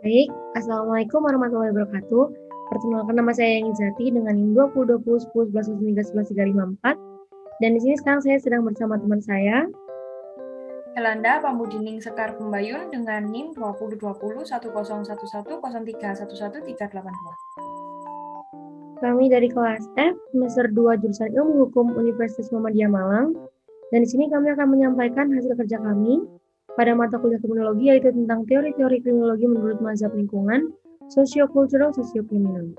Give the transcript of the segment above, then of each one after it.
Baik, Assalamualaikum warahmatullahi wabarakatuh. Perkenalkan nama saya Yang Zati dengan NIM 2020 10 11 11 354. Dan di sini sekarang saya sedang bersama teman saya. Helanda Pamudining Sekar Pembayun dengan NIM 2020 1011 0311 382. Kami dari kelas F, semester 2 jurusan Ilmu Hukum Universitas Muhammadiyah Malang. Dan di sini kami akan menyampaikan hasil kerja kami pada mata kuliah kriminologi, yaitu tentang teori-teori kriminologi menurut mazhab lingkungan, sosiokultural, sosiokriminal.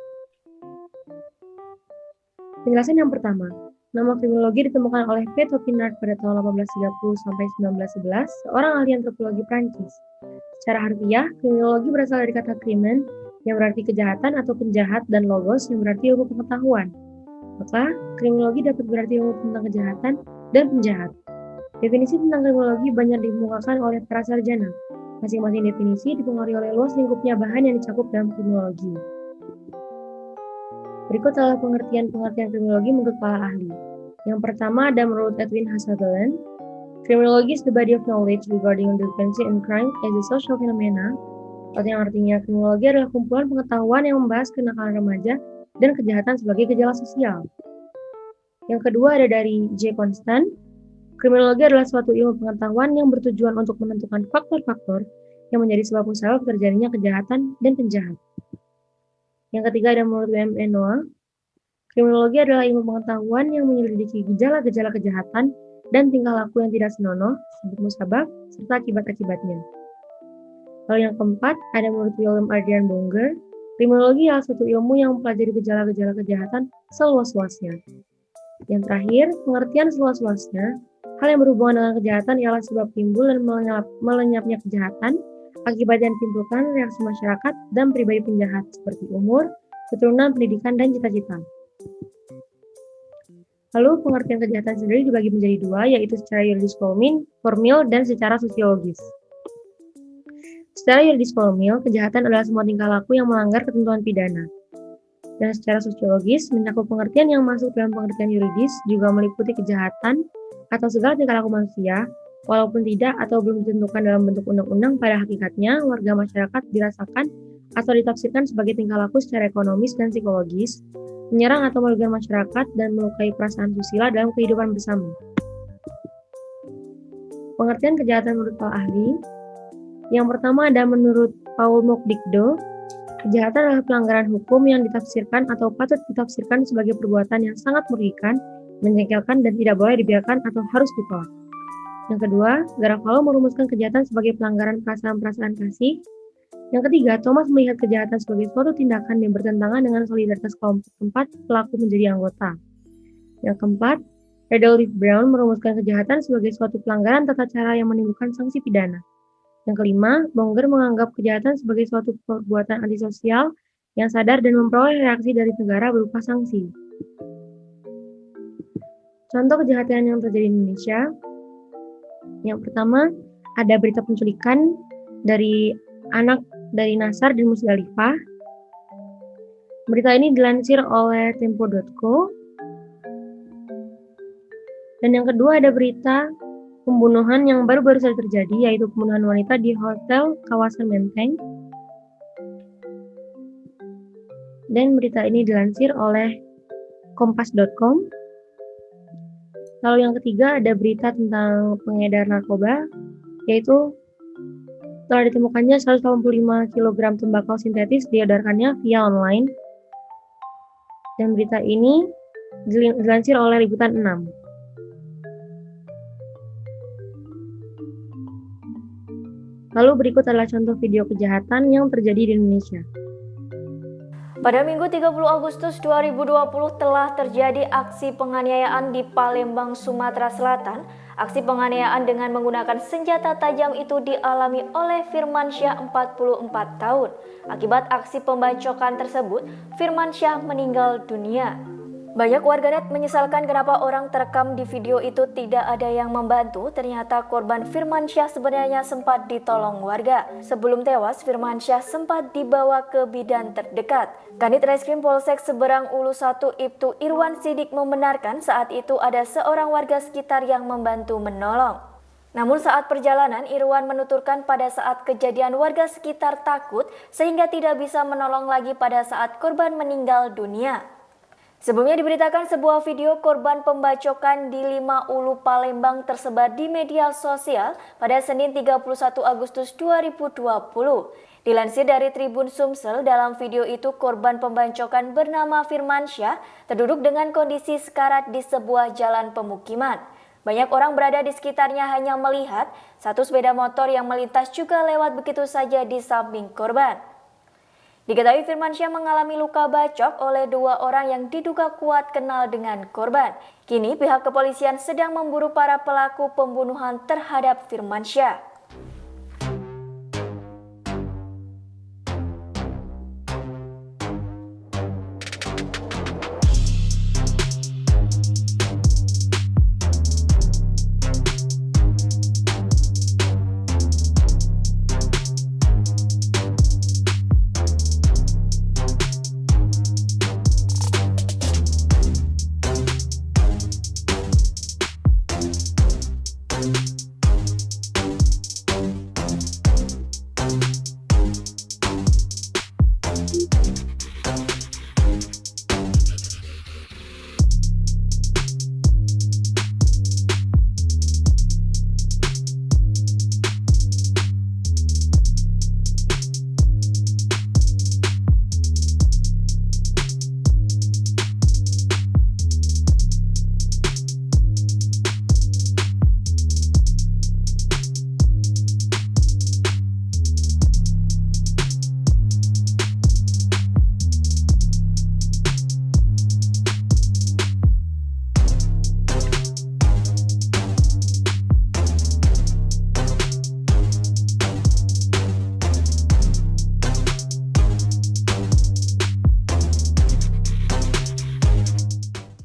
Penjelasan yang pertama, nama kriminologi ditemukan oleh P. Topinard pada tahun 1830 sampai 1911, seorang ahli antropologi Prancis. Secara harfiah, kriminologi berasal dari kata krimen, yang berarti kejahatan atau penjahat, dan logos, yang berarti ilmu pengetahuan. Maka, kriminologi dapat berarti ilmu tentang kejahatan dan penjahat. Definisi tentang kriminologi banyak dikemukakan oleh para sarjana. Masing-masing definisi dipengaruhi oleh luas lingkupnya bahan yang dicakup dalam kriminologi. Berikut adalah pengertian kriminologi menurut para ahli. Yang pertama ada menurut Edwin Sutherland, criminology is the body of knowledge regarding delinquency and crime as a social phenomena, atau yang artinya kriminologi adalah kumpulan pengetahuan yang membahas kenakalan remaja dan kejahatan sebagai gejala sosial. Yang kedua ada dari J. Constant, kriminologi adalah suatu ilmu pengetahuan yang bertujuan untuk menentukan faktor-faktor yang menjadi sebab musabab terjadinya kejahatan dan penjahat. Yang ketiga ada menurut W.M. Noah, kriminologi adalah ilmu pengetahuan yang menyelidiki gejala-gejala kejahatan dan tingkah laku yang tidak senonoh, sebab musabab, serta akibat-akibatnya. Lalu yang keempat ada menurut William Adrian Bonger, kriminologi adalah suatu ilmu yang mempelajari gejala-gejala kejahatan seluas-luasnya. Yang terakhir, pengertian seluas-luasnya, hal yang berhubungan dengan kejahatan ialah sebab timbul dan melenyapnya kejahatan, akibat yang ditimbulkan reaksi masyarakat dan pribadi penjahat seperti umur, keturunan, pendidikan, dan cita-cita. Lalu pengertian kejahatan sendiri dibagi menjadi dua, yaitu secara yuridis formil dan secara sosiologis. Secara yuridis formil, kejahatan adalah semua tingkah laku yang melanggar ketentuan pidana. Dan secara sosiologis, mencakup pengertian yang masuk dalam pengertian yuridis juga meliputi kejahatan atau segala tingkah laku manusia, walaupun tidak atau belum ditentukan dalam bentuk undang-undang, pada hakikatnya warga masyarakat dirasakan atau ditafsirkan sebagai tingkah laku secara ekonomis dan psikologis, menyerang atau merugikan masyarakat dan melukai perasaan susila dalam kehidupan bersama. Pengertian kejahatan menurut para ahli. Yang pertama ada menurut Paul Mokdikdo, kejahatan adalah pelanggaran hukum yang ditafsirkan atau patut ditafsirkan sebagai perbuatan yang sangat merugikan, menjengkelkan, dan tidak boleh dibiarkan atau harus ditolak. Yang kedua, Garofalo merumuskan kejahatan sebagai pelanggaran perasaan-perasaan kasih. Yang ketiga, Thomas melihat kejahatan sebagai suatu tindakan yang bertentangan dengan solidaritas kelompok tempat pelaku menjadi anggota. Yang keempat, Randolph Brown merumuskan kejahatan sebagai suatu pelanggaran tata cara yang menimbulkan sanksi pidana. Yang kelima, Bonger menganggap kejahatan sebagai suatu perbuatan antisosial yang sadar dan memperoleh reaksi dari negara berupa sanksi. Contoh kejahatan yang terjadi di Indonesia. Yang pertama, ada berita penculikan dari anak dari Nasar dan Musdalifah. Berita ini dilansir oleh Tempo.co. Dan yang kedua ada berita pembunuhan yang baru-baru saja terjadi, yaitu pembunuhan wanita di hotel kawasan Menteng. Dan berita ini dilansir oleh Kompas.com. Lalu yang ketiga ada berita tentang pengedar narkoba, yaitu telah ditemukannya 185 kg tembakau sintetis diedarkannya via online. Dan berita ini dilansir oleh Liputan 6. Lalu berikut adalah contoh video kejahatan yang terjadi di Indonesia. Pada Minggu 30 Agustus 2020 telah terjadi aksi penganiayaan di Palembang, Sumatera Selatan. Aksi penganiayaan dengan menggunakan senjata tajam itu dialami oleh Firmansyah 44 tahun. Akibat aksi pembacokan tersebut, Firmansyah meninggal dunia. Banyak warganet menyesalkan kenapa orang terekam di video itu tidak ada yang membantu. Ternyata korban Firmansyah sebenarnya sempat ditolong warga. Sebelum tewas, Firmansyah sempat dibawa ke bidan terdekat. Kanit Reskrim Polsek Seberang Ulu 1 Ibtu Irwan Sidik membenarkan saat itu ada seorang warga sekitar yang membantu menolong. Namun saat perjalanan, Irwan menuturkan pada saat kejadian warga sekitar takut sehingga tidak bisa menolong lagi pada saat korban meninggal dunia. Sebelumnya diberitakan sebuah video korban pembacokan di 5 Ulu Palembang tersebar di media sosial pada Senin 31 Agustus 2020. Dilansir dari Tribun Sumsel, dalam video itu korban pembacokan bernama Firmansyah terduduk dengan kondisi sekarat di sebuah jalan pemukiman. Banyak orang berada di sekitarnya hanya melihat satu sepeda motor yang melintas juga lewat begitu saja di samping korban. Diketahui Firmansyah mengalami luka bacok oleh 2 orang yang diduga kuat kenal dengan korban. Kini pihak kepolisian sedang memburu para pelaku pembunuhan terhadap Firmansyah.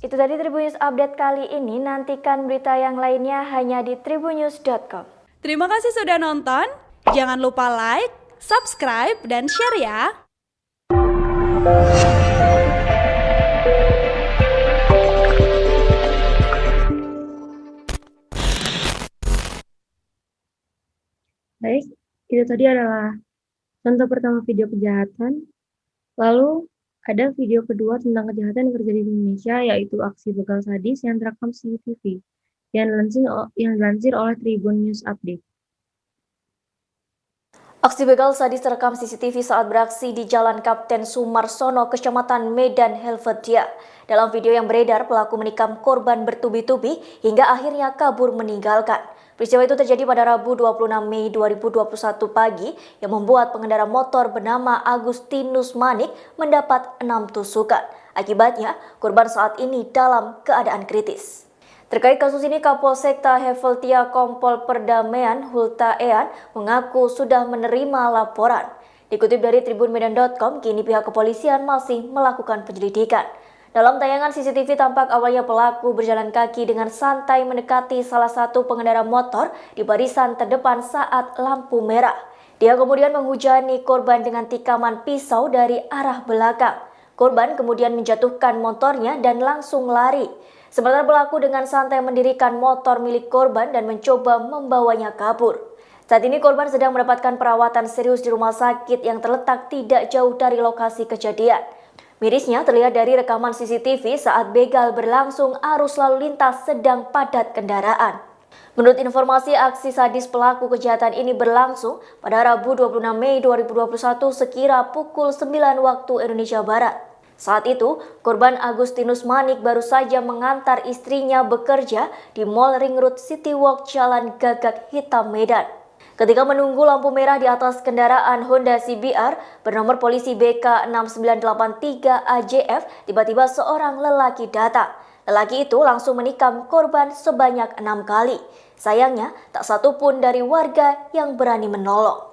Itu tadi Tribun News Update kali ini. Nantikan berita yang lainnya hanya di tribunnews.com. Terima kasih sudah nonton. Jangan lupa like, subscribe, dan share ya. Baik, itu tadi adalah contoh pertama video kejahatan. Lalu ada video kedua tentang kejahatan yang terjadi di Indonesia, yaitu aksi begal sadis yang terekam CCTV yang dilansir oleh Tribun News Update. Aksi begal sadis terekam CCTV saat beraksi di Jalan Kapten Sumarsono, Kecamatan Medan, Helvetia. Dalam video yang beredar, pelaku menikam korban bertubi-tubi hingga akhirnya kabur meninggalkan. Peristiwa itu terjadi pada Rabu 26 Mei 2021 pagi yang membuat pengendara motor bernama Agustinus Manik mendapat 6 tusukan. Akibatnya, korban saat ini dalam keadaan kritis. Terkait kasus ini, Kapolsekta Helvetia Kompol Perdamaian Hulta Ean mengaku sudah menerima laporan. Dikutip dari tribunmedan.com, kini pihak kepolisian masih melakukan penyelidikan. Dalam tayangan CCTV tampak awalnya pelaku berjalan kaki dengan santai mendekati salah satu pengendara motor di barisan terdepan saat lampu merah. Dia kemudian menghujani korban dengan tikaman pisau dari arah belakang. Korban kemudian menjatuhkan motornya dan langsung lari. Sementara pelaku dengan santai mendirikan motor milik korban dan mencoba membawanya kabur. Saat ini korban sedang mendapatkan perawatan serius di rumah sakit yang terletak tidak jauh dari lokasi kejadian. Mirisnya terlihat dari rekaman CCTV saat begal berlangsung, arus lalu lintas sedang padat kendaraan. Menurut informasi, aksi sadis pelaku kejahatan ini berlangsung pada Rabu 26 Mei 2021 sekira pukul 9 waktu Indonesia Barat. Saat itu, korban Agustinus Manik baru saja mengantar istrinya bekerja di Mall Ring Road City Walk Jalan Gagak Hitam Medan. Ketika menunggu lampu merah di atas kendaraan Honda CBR bernomor polisi BK6983 AJF, tiba-tiba seorang lelaki datang. Lelaki itu langsung menikam korban sebanyak 6 kali. Sayangnya, tak satu pun dari warga yang berani menolong.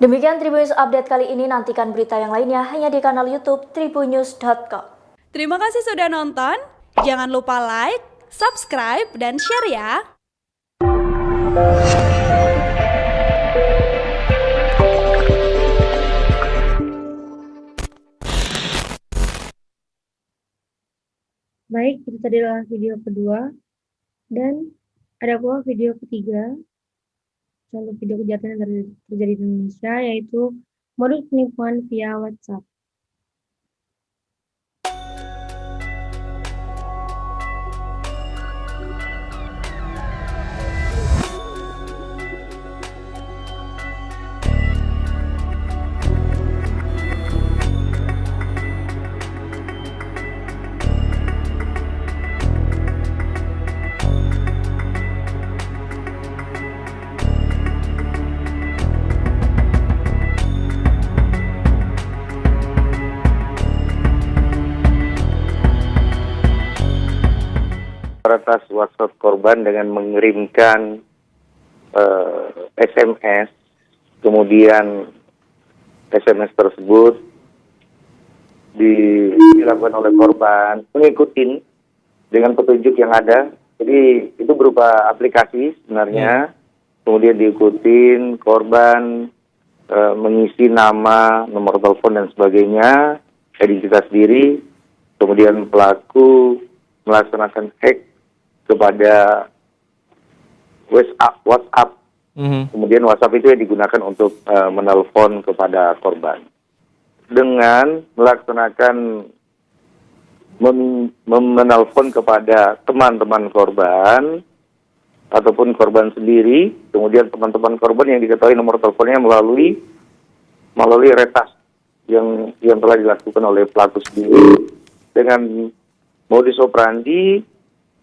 Demikian Tribunnews Update kali ini, nantikan berita yang lainnya hanya di kanal YouTube tribunnews.com. Terima kasih sudah nonton. Jangan lupa like, subscribe, dan share ya. Baik, itu tadi adalah video kedua. Dan ada pula video ketiga, contoh video kejahatan yang terjadi di Indonesia, yaitu modus penipuan via WhatsApp. Atas WhatsApp korban dengan mengirimkan SMS, kemudian SMS tersebut dilakukan oleh korban mengikuti dengan petunjuk yang ada. Jadi itu berupa aplikasi sebenarnya, kemudian diikutin korban mengisi nama, nomor telepon dan sebagainya, identitas diri, kemudian pelaku melaksanakan hack kepada WhatsApp. Kemudian WhatsApp itu yang digunakan untuk menelpon kepada korban. Dengan melaksanakan menelpon kepada teman-teman korban ataupun korban sendiri, kemudian teman-teman korban yang diketahui nomor teleponnya melalui retas yang telah dilakukan oleh pelaku sendiri dengan modus operandi,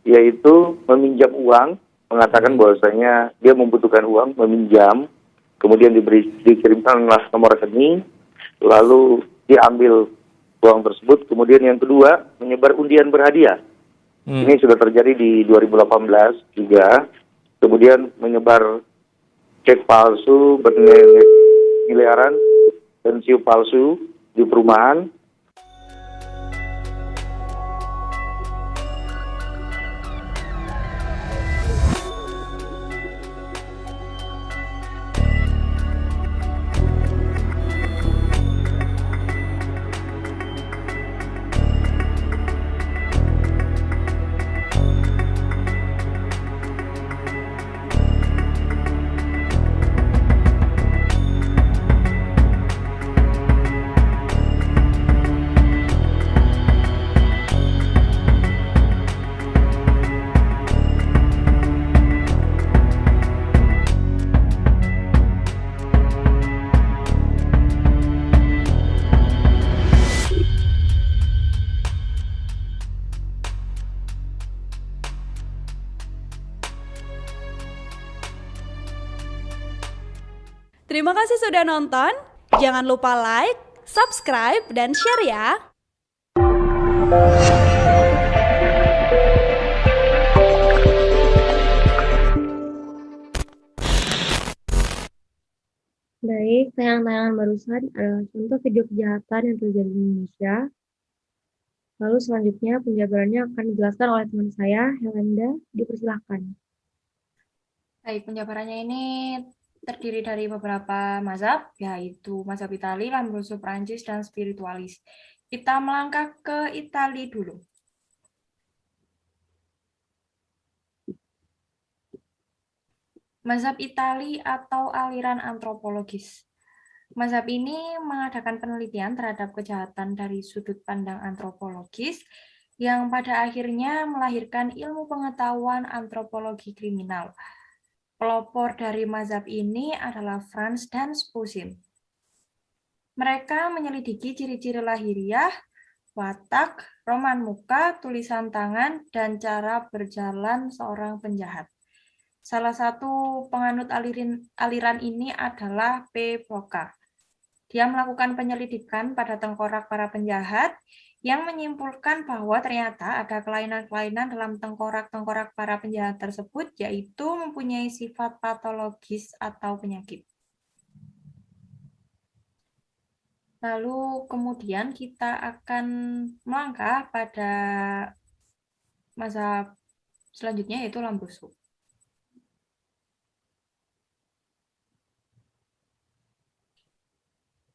yaitu meminjam uang, mengatakan bahwasanya dia membutuhkan uang, meminjam, kemudian dikirimkanlah nomor rekening, lalu diambil uang tersebut. Kemudian yang kedua, menyebar undian berhadiah. Ini sudah terjadi di 2018 juga. Kemudian menyebar cek palsu bernilai miliaran dan siu palsu di perumahan. Terima kasih sudah nonton. Jangan lupa like, subscribe, dan share ya. Baik, tayangan-tayangan barusan adalah contoh video kejahatan yang terjadi di Indonesia. Lalu selanjutnya penjabarannya akan dijelaskan oleh teman saya, Helenda. Dipersilahkan. Baik, penjabarannya ini terdiri dari beberapa mazhab, yaitu mazhab Itali, Lambrosio Prancis, dan spiritualis. Kita melangkah ke Itali dulu. Mazhab Itali atau aliran antropologis. Mazhab ini mengadakan penelitian terhadap kejahatan dari sudut pandang antropologis yang pada akhirnya melahirkan ilmu pengetahuan antropologi kriminal. Pelopor dari mazhab ini adalah Franz dan Spusim. Mereka menyelidiki ciri-ciri lahiriah, watak, roman muka, tulisan tangan, dan cara berjalan seorang penjahat. Salah satu penganut aliran ini adalah P. Broca. Dia melakukan penyelidikan pada tengkorak para penjahat yang menyimpulkan bahwa ternyata ada kelainan-kelainan dalam tengkorak-tengkorak para penjahat tersebut, yaitu mempunyai sifat patologis atau penyakit. Lalu kemudian kita akan melangkah pada mazhab selanjutnya, yaitu Lambrusco.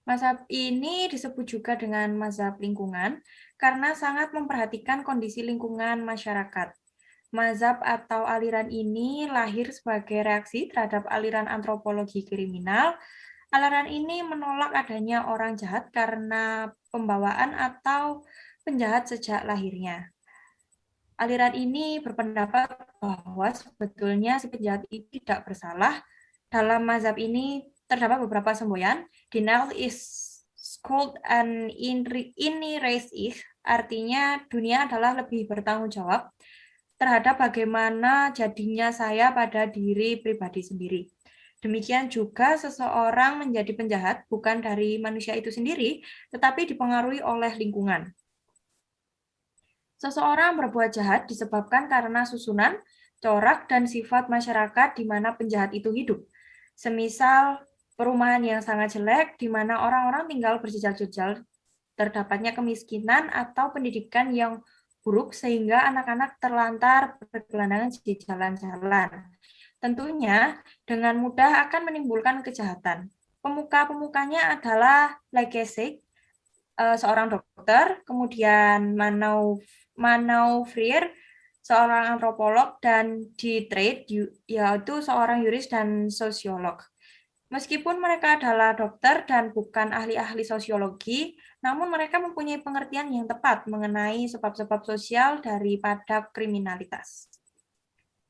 Mazhab ini disebut juga dengan mazhab lingkungan karena sangat memperhatikan kondisi lingkungan masyarakat. Mazhab atau aliran ini lahir sebagai reaksi terhadap aliran antropologi kriminal. Aliran ini menolak adanya orang jahat karena pembawaan atau penjahat sejak lahirnya. Aliran ini berpendapat bahwa sebetulnya si penjahat itu tidak bersalah. Dalam mazhab ini terdapat beberapa semboyan. Denial is called an inni res ich, artinya dunia adalah lebih bertanggung jawab terhadap bagaimana jadinya saya pada diri pribadi sendiri. Demikian juga seseorang menjadi penjahat bukan dari manusia itu sendiri, tetapi dipengaruhi oleh lingkungan. Seseorang berbuat jahat disebabkan karena susunan, corak, dan sifat masyarakat di mana penjahat itu hidup. Semisal perumahan yang sangat jelek, di mana orang-orang tinggal berjejal-jejal, terdapatnya kemiskinan atau pendidikan yang buruk sehingga anak-anak terlantar bergelandangan di jalan-jalan. Tentunya dengan mudah akan menimbulkan kejahatan. Pemuka-pemukanya adalah Leipzig, seorang dokter, kemudian Manouvrier, seorang antropolog, dan Dietrich, yaitu seorang yuris dan sosiolog. Meskipun mereka adalah dokter dan bukan ahli-ahli sosiologi, namun mereka mempunyai pengertian yang tepat mengenai sebab-sebab sosial daripada kriminalitas.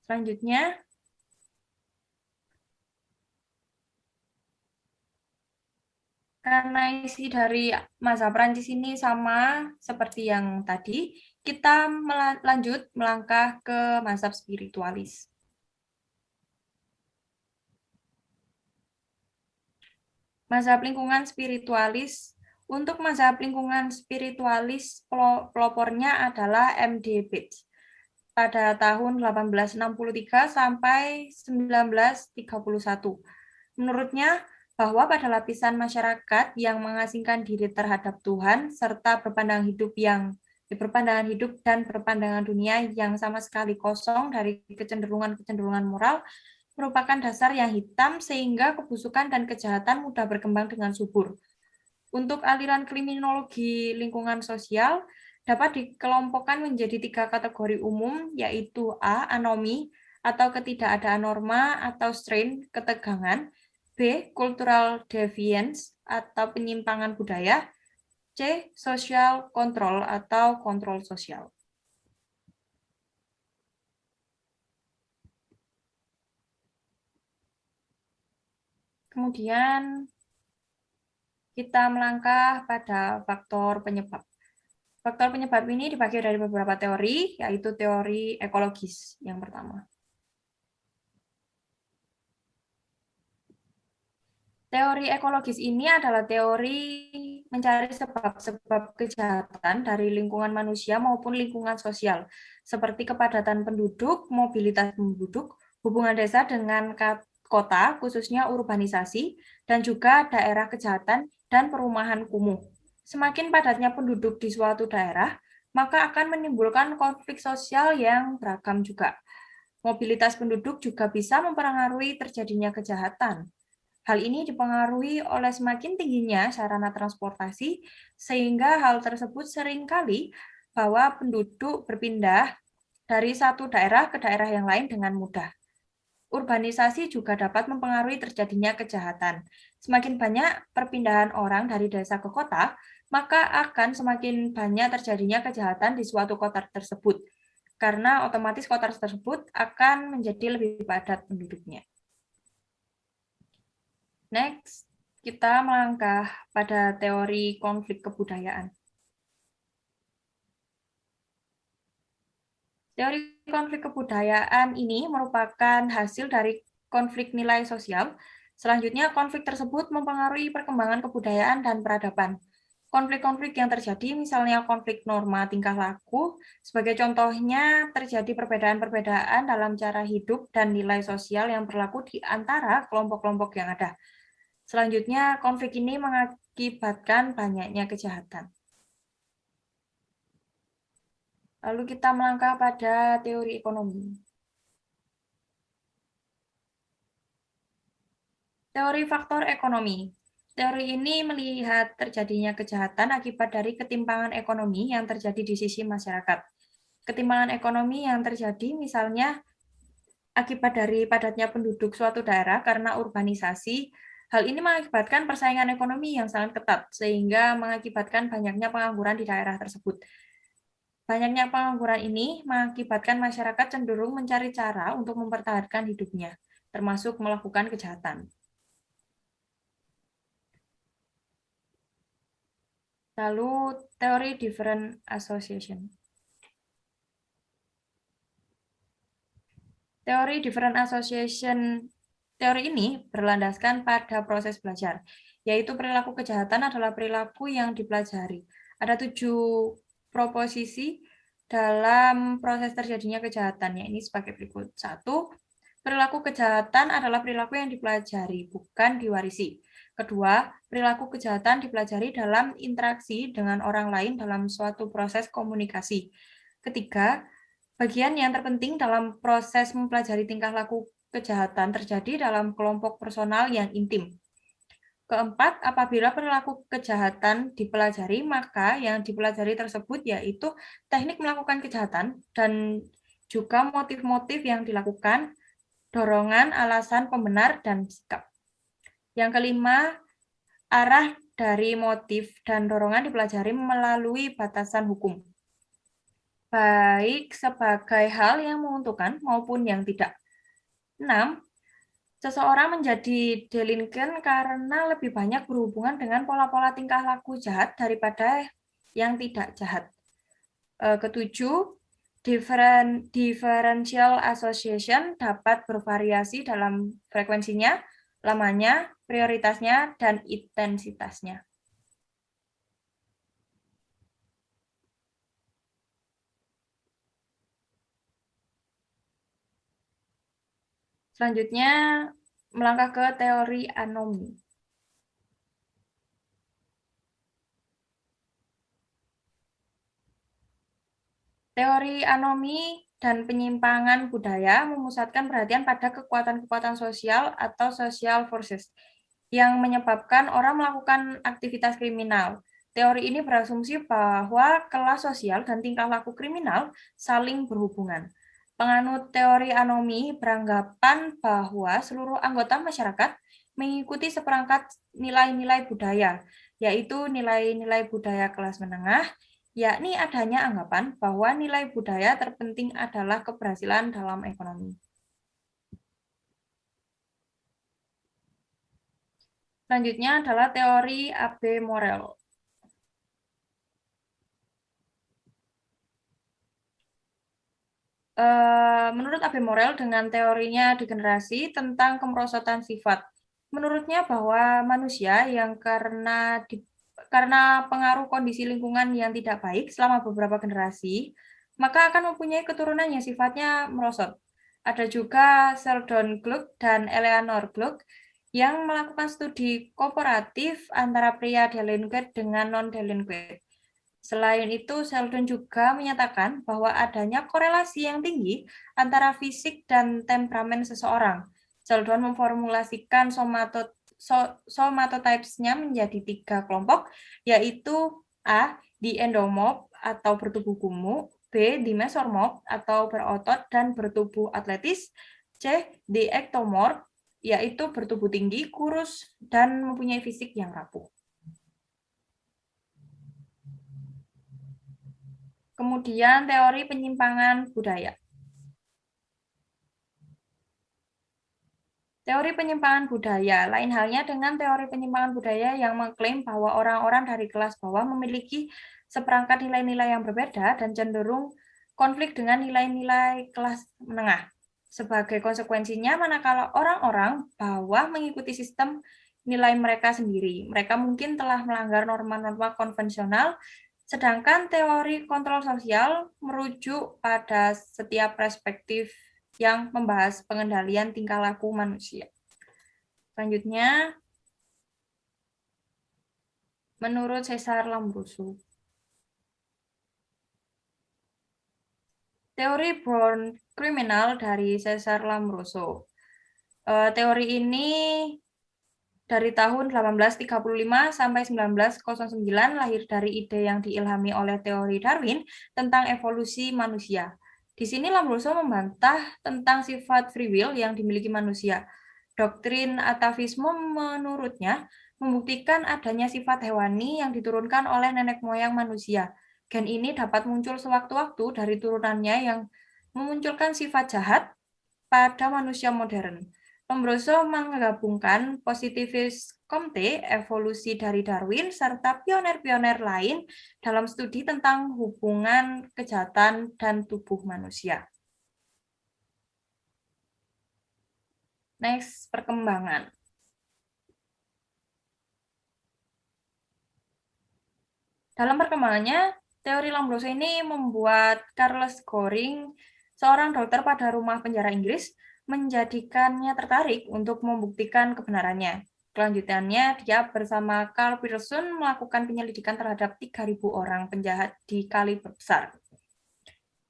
Selanjutnya, karena isi dari mazhab Prancis ini sama seperti yang tadi, kita lanjut melangkah ke mazhab spiritualis. Mazhab lingkungan spiritualis. Untuk mazhab lingkungan spiritualis, pelopornya adalah M.D. Bates pada tahun 1863 sampai 1931. Menurutnya, bahwa pada lapisan masyarakat yang mengasingkan diri terhadap Tuhan serta berpandangan hidup dan berpandangan dunia yang sama sekali kosong dari kecenderungan-kecenderungan moral merupakan dasar yang hitam sehingga kebusukan dan kejahatan mudah berkembang dengan subur. Untuk aliran kriminologi lingkungan sosial dapat dikelompokkan menjadi 3 kategori umum, yaitu A. Anomi atau ketidakadaan norma atau strain, ketegangan. B. Cultural deviance atau penyimpangan budaya. C. Social control atau kontrol sosial. Kemudian kita melangkah pada faktor penyebab. Faktor penyebab ini dibagi dari beberapa teori, yaitu teori ekologis yang pertama. Teori ekologis ini adalah teori mencari sebab-sebab kejahatan dari lingkungan manusia maupun lingkungan sosial, seperti kepadatan penduduk, mobilitas penduduk, hubungan desa dengan kota, khususnya urbanisasi, dan juga daerah kejahatan dan perumahan kumuh. Semakin padatnya penduduk di suatu daerah, maka akan menimbulkan konflik sosial yang beragam juga. Mobilitas penduduk juga bisa mempengaruhi terjadinya kejahatan. Hal ini dipengaruhi oleh semakin tingginya sarana transportasi, sehingga hal tersebut seringkali bahwa penduduk berpindah dari satu daerah ke daerah yang lain dengan mudah. Urbanisasi juga dapat mempengaruhi terjadinya kejahatan. Semakin banyak perpindahan orang dari desa ke kota, maka akan semakin banyak terjadinya kejahatan di suatu kota tersebut, karena otomatis kota tersebut akan menjadi lebih padat penduduknya. Next, kita melangkah pada teori konflik kebudayaan. Teori konflik kebudayaan ini merupakan hasil dari konflik nilai sosial. Selanjutnya, konflik tersebut mempengaruhi perkembangan kebudayaan dan peradaban. Konflik-konflik yang terjadi, misalnya konflik norma tingkah laku, sebagai contohnya terjadi perbedaan-perbedaan dalam cara hidup dan nilai sosial yang berlaku di antara kelompok-kelompok yang ada. Selanjutnya, konflik ini mengakibatkan banyaknya kejahatan. Lalu kita melangkah pada teori ekonomi. Teori faktor ekonomi. Teori ini melihat terjadinya kejahatan akibat dari ketimpangan ekonomi yang terjadi di sisi masyarakat. Ketimpangan ekonomi yang terjadi misalnya akibat dari padatnya penduduk suatu daerah karena urbanisasi. Hal ini mengakibatkan persaingan ekonomi yang sangat ketat, sehingga mengakibatkan banyaknya pengangguran di daerah tersebut. Banyaknya pengangguran ini mengakibatkan masyarakat cenderung mencari cara untuk mempertahankan hidupnya, termasuk melakukan kejahatan. Lalu, teori different association. Teori different association, teori ini berlandaskan pada proses belajar, yaitu perilaku kejahatan adalah perilaku yang dipelajari. Ada 7 proposisi dalam proses terjadinya kejahatan, ini sebagai berikut. 1. Perilaku kejahatan adalah perilaku yang dipelajari, bukan diwarisi. Kedua, perilaku kejahatan dipelajari dalam interaksi dengan orang lain dalam suatu proses komunikasi. Ketiga, bagian yang terpenting dalam proses mempelajari tingkah laku kejahatan terjadi dalam kelompok personal yang intim. Keempat, apabila perilaku kejahatan dipelajari, maka yang dipelajari tersebut yaitu teknik melakukan kejahatan dan juga motif-motif yang dilakukan, dorongan, alasan, pembenar, dan sikap. Yang kelima, arah dari motif dan dorongan dipelajari melalui batasan hukum, baik sebagai hal yang menguntungkan maupun yang tidak. 6. Seseorang menjadi delinken karena lebih banyak berhubungan dengan pola-pola tingkah laku jahat daripada yang tidak jahat. Ketujuh, differential association dapat bervariasi dalam frekuensinya, lamanya, prioritasnya, dan intensitasnya. Selanjutnya, melangkah ke teori anomi. Teori anomi dan penyimpangan budaya memusatkan perhatian pada kekuatan-kekuatan sosial atau social forces yang menyebabkan orang melakukan aktivitas kriminal. Teori ini berasumsi bahwa kelas sosial dan tingkah laku kriminal saling berhubungan. Penganut teori anomi beranggapan bahwa seluruh anggota masyarakat mengikuti seperangkat nilai-nilai budaya, yaitu nilai-nilai budaya kelas menengah, yakni adanya anggapan bahwa nilai budaya terpenting adalah keberhasilan dalam ekonomi. Selanjutnya adalah teori Abe Morel. Menurut Abe Morel dengan teorinya degenerasi tentang kemerosotan sifat, menurutnya bahwa manusia yang karena pengaruh kondisi lingkungan yang tidak baik selama beberapa generasi, maka akan mempunyai keturunan yang sifatnya merosot. Ada juga Sheldon Gluck dan Eleanor Gluck yang melakukan studi komparatif antara pria delinquent dengan non-delinquent. Selain itu, Sheldon juga menyatakan bahwa adanya korelasi yang tinggi antara fisik dan temperamen seseorang. Sheldon memformulasikan somatotypes-nya menjadi 3 kelompok, yaitu A. Di endomorph atau bertubuh gemuk, B. Di mesomorph atau berotot dan bertubuh atletis, C. Di ectomorph, yaitu bertubuh tinggi, kurus, dan mempunyai fisik yang rapuh. Kemudian teori penyimpangan budaya. Teori penyimpangan budaya, lain halnya dengan teori penyimpangan budaya yang mengklaim bahwa orang-orang dari kelas bawah memiliki seperangkat nilai-nilai yang berbeda dan cenderung konflik dengan nilai-nilai kelas menengah. Sebagai konsekuensinya, manakala orang-orang bawah mengikuti sistem nilai mereka sendiri, mereka mungkin telah melanggar norma-norma konvensional, sedangkan teori kontrol sosial merujuk pada setiap perspektif yang membahas pengendalian tingkah laku manusia. Selanjutnya, menurut Cesar Lombroso. Teori born criminal dari Cesar Lombroso. Teori ini dari tahun 1835 sampai 1909 lahir dari ide yang diilhami oleh teori Darwin tentang evolusi manusia. Di sini Lombroso membantah tentang sifat free will yang dimiliki manusia. Doktrin atavisme menurutnya membuktikan adanya sifat hewani yang diturunkan oleh nenek moyang manusia. Gen ini dapat muncul sewaktu-waktu dari turunannya yang memunculkan sifat jahat pada manusia modern. Lombroso menggabungkan positivis Comte, evolusi dari Darwin, serta pioner-pioner lain dalam studi tentang hubungan kejahatan dan tubuh manusia. Next, perkembangan. Dalam perkembangannya, teori Lombroso ini membuat Charles Goring, seorang dokter pada rumah penjara Inggris, menjadikannya tertarik untuk membuktikan kebenarannya. Kelanjutannya, dia bersama Carl Pearson melakukan penyelidikan terhadap 3.000 orang penjahat di kaliber besar.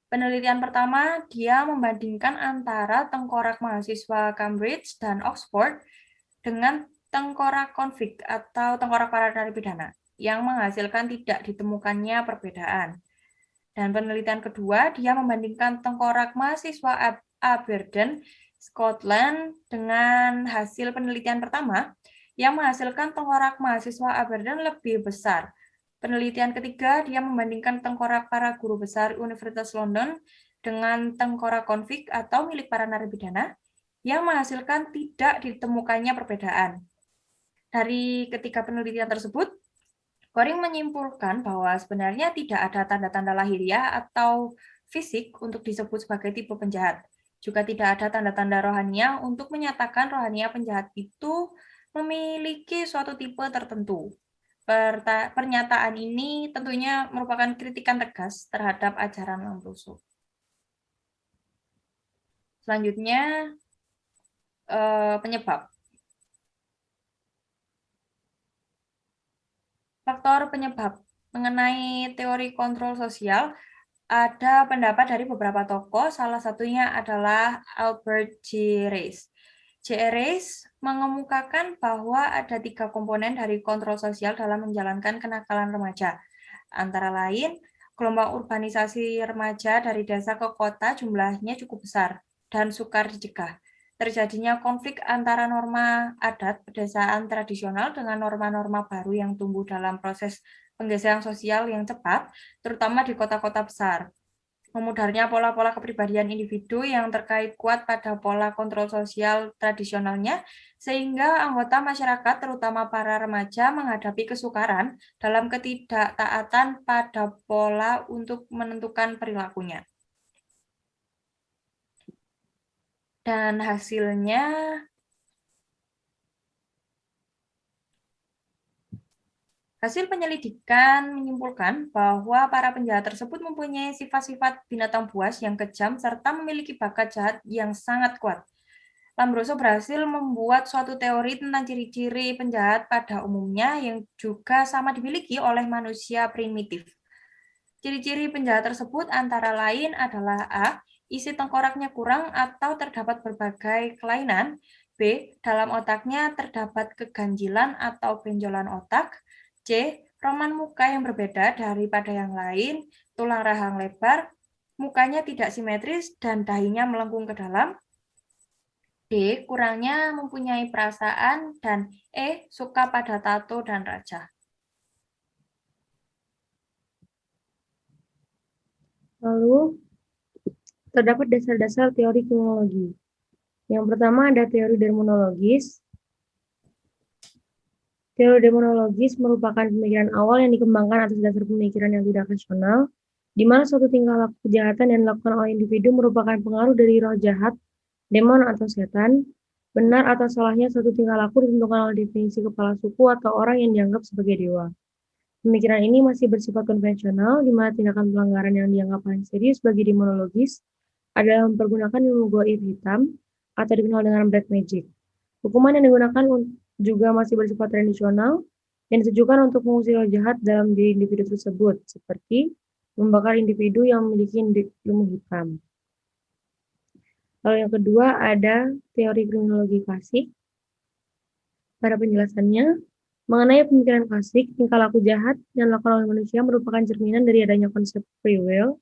Penelitian pertama, dia membandingkan antara tengkorak mahasiswa Cambridge dan Oxford dengan tengkorak konvikt atau tengkorak para narapidana, yang menghasilkan tidak ditemukannya perbedaan. Dan penelitian kedua, dia membandingkan tengkorak mahasiswa Aberdeen, Scotland dengan hasil penelitian pertama, yang menghasilkan tengkorak mahasiswa Aberdeen lebih besar. Penelitian ketiga, dia membandingkan tengkorak para guru besar Universitas London dengan tengkorak konvikt atau milik para narapidana, yang menghasilkan tidak ditemukannya perbedaan. Dari ketiga penelitian tersebut, Goring menyimpulkan bahwa sebenarnya tidak ada tanda-tanda lahiriah atau fisik untuk disebut sebagai tipe penjahat. Juga tidak ada tanda-tanda rohaniah untuk menyatakan rohaniah penjahat itu memiliki suatu tipe tertentu. Pernyataan ini tentunya merupakan kritikan tegas terhadap ajaran Lombroso. Selanjutnya, penyebab. Faktor penyebab. Mengenai teori kontrol sosial, ada pendapat dari beberapa tokoh, salah satunya adalah Albert J. Rees. J. Rees mengemukakan bahwa ada 3 komponen dari kontrol sosial dalam menjalankan kenakalan remaja. Antara lain, gelombang urbanisasi remaja dari desa ke kota jumlahnya cukup besar dan sukar dicegah. Terjadinya konflik antara norma adat pedesaan tradisional dengan norma-norma baru yang tumbuh dalam proses penggeseran sosial yang cepat, terutama di kota-kota besar. Memudarnya pola-pola kepribadian individu yang terkait kuat pada pola kontrol sosial tradisionalnya, sehingga anggota masyarakat, terutama para remaja, menghadapi kesukaran dalam ketidaktaatan pada pola untuk menentukan perilakunya. Dan hasilnya, hasil penyelidikan menyimpulkan bahwa para penjahat tersebut mempunyai sifat-sifat binatang buas yang kejam serta memiliki bakat jahat yang sangat kuat. Lombroso berhasil membuat suatu teori tentang ciri-ciri penjahat pada umumnya yang juga sama dimiliki oleh manusia primitif. Ciri-ciri penjahat tersebut antara lain adalah A. Isi tengkoraknya kurang atau terdapat berbagai kelainan. B. Dalam otaknya terdapat keganjilan atau benjolan otak. C. Roman muka yang berbeda daripada yang lain, tulang rahang lebar, mukanya tidak simetris, dan dahinya melengkung ke dalam. D. Kurangnya mempunyai perasaan, dan E. Suka pada tato dan raja. Lalu, terdapat dasar-dasar teori kriminologi. Yang pertama ada teori demonologis. Teori demonologis merupakan pemikiran awal yang dikembangkan atas dasar pemikiran yang tidak rasional, di mana suatu tingkah laku kejahatan yang dilakukan oleh individu merupakan pengaruh dari roh jahat, demon atau setan. Benar atau salahnya suatu tingkah laku ditentukan oleh definisi kepala suku atau orang yang dianggap sebagai dewa. Pemikiran ini masih bersifat konvensional, di mana tindakan pelanggaran yang dianggap paling serius bagi demonologis adalah mempergunakan ilmu goib hitam atau dikenal dengan black magic. Hukuman yang digunakan juga masih bersifat tradisional, yang ditujukan untuk mengusir roh jahat dalam diri individu tersebut, seperti membakar individu yang memiliki ilmu hitam. Lalu yang kedua ada teori kriminologi klasik. Pada penjelasannya, mengenai pemikiran klasik, tingkah laku jahat yang dilakukan oleh manusia merupakan cerminan dari adanya konsep free will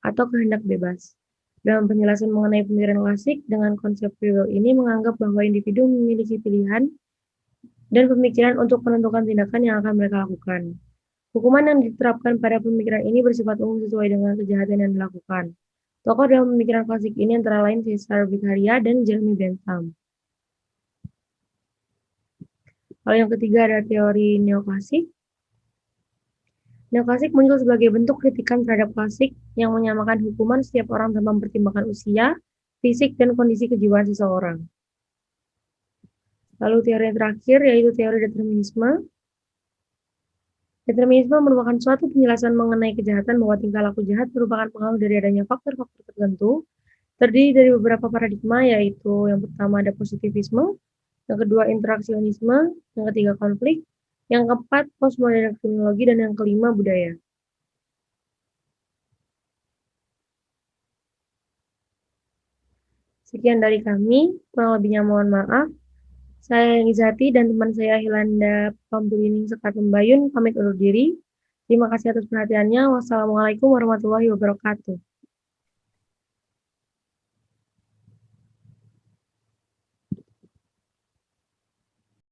atau kehendak bebas. Dalam penjelasan mengenai pemikiran klasik, dengan konsep free will ini menganggap bahwa individu memiliki pilihan dan pemikiran untuk menentukan tindakan yang akan mereka lakukan. Hukuman yang diterapkan pada pemikiran ini bersifat umum sesuai dengan kejahatan yang dilakukan. Tokoh dalam pemikiran klasik ini antara lain Cesare Beccaria dan Jeremy Bentham. Lalu yang ketiga ada teori neoklasik. Neoklasik muncul sebagai bentuk kritikan terhadap klasik yang menyamakan hukuman setiap orang tanpa mempertimbangkan usia, fisik, dan kondisi kejiwaan seseorang. Lalu teori yang terakhir yaitu teori determinisme. Determinisme merupakan suatu penjelasan mengenai kejahatan bahwa tingkah laku jahat merupakan pengaruh dari adanya faktor-faktor tertentu, terdiri dari beberapa paradigma, yaitu yang pertama ada positivisme, yang kedua interaksionisme, yang ketiga konflik, yang keempat postmodern kriminologi, dan yang kelima budaya. Sekian dari kami, kurang lebihnya mohon maaf. Saya Gizati dan teman saya Hilanda Pambulining Sekar Pembayun pamit undur diri. Terima kasih atas perhatiannya. Wassalamualaikum warahmatullahi wabarakatuh.